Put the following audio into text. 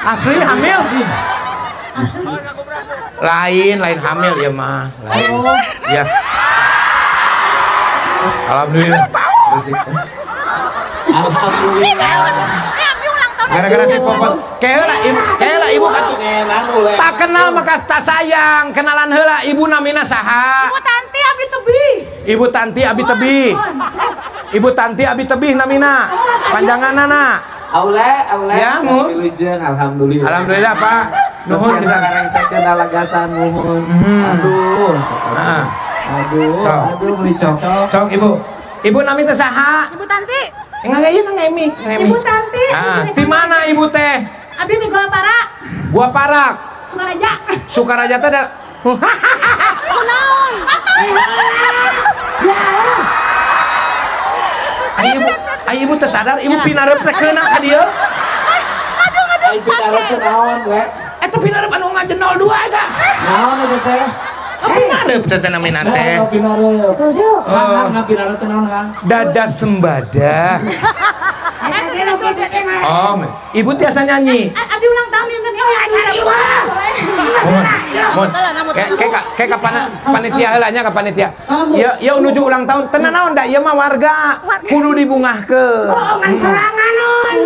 Asli hamil. Lain hamil ya mah. Lain. Ya. Alhamdulillah. Alhamdulillah. Gara-gara si Popot. Kayak ibu tak kenal maka tak sayang. Kenalan heula ibu namina saha? Ibu Tanti Abi Tebih. Ibu Tanti Abi Tebih. Ibu Tanti Abi Tebih namina. Panjanganana. Aule. Ya, Mun. Alhamdulillah. Alhamdulillah, Pak. Nuhun Nuhun sekarang saya lagasan nuhun. Aduh. Aduh, beli cocok. Sok ibu. Ibu namina saha? Ibu Tanti. Enggak Emi. Ibu Tanti. Di mana ibu teh? Abi di Gua Parak. Gua Parak. Sukaraja. Sukaraja teh ada. Kunaon? Ayo ibu teh sadar, ibu pinareup teh keuna ka dieu. Ayo pinareup teh naon, we? Eta pinareup anu ngajen 02 eta. Naon eta teh? Pinareup teh namina teh. Pinareup. Kang pinareup teh naon, Kang? Dada sembada. Oh, ibu tiasa nyanyi. Abi ulang tahun yang tadi. Kayak panitia heula nya ka panitia. Ya nuju ulang tahun. Tenan naon da ieu mah warga kudu dibungahkeun. Sorangan euy.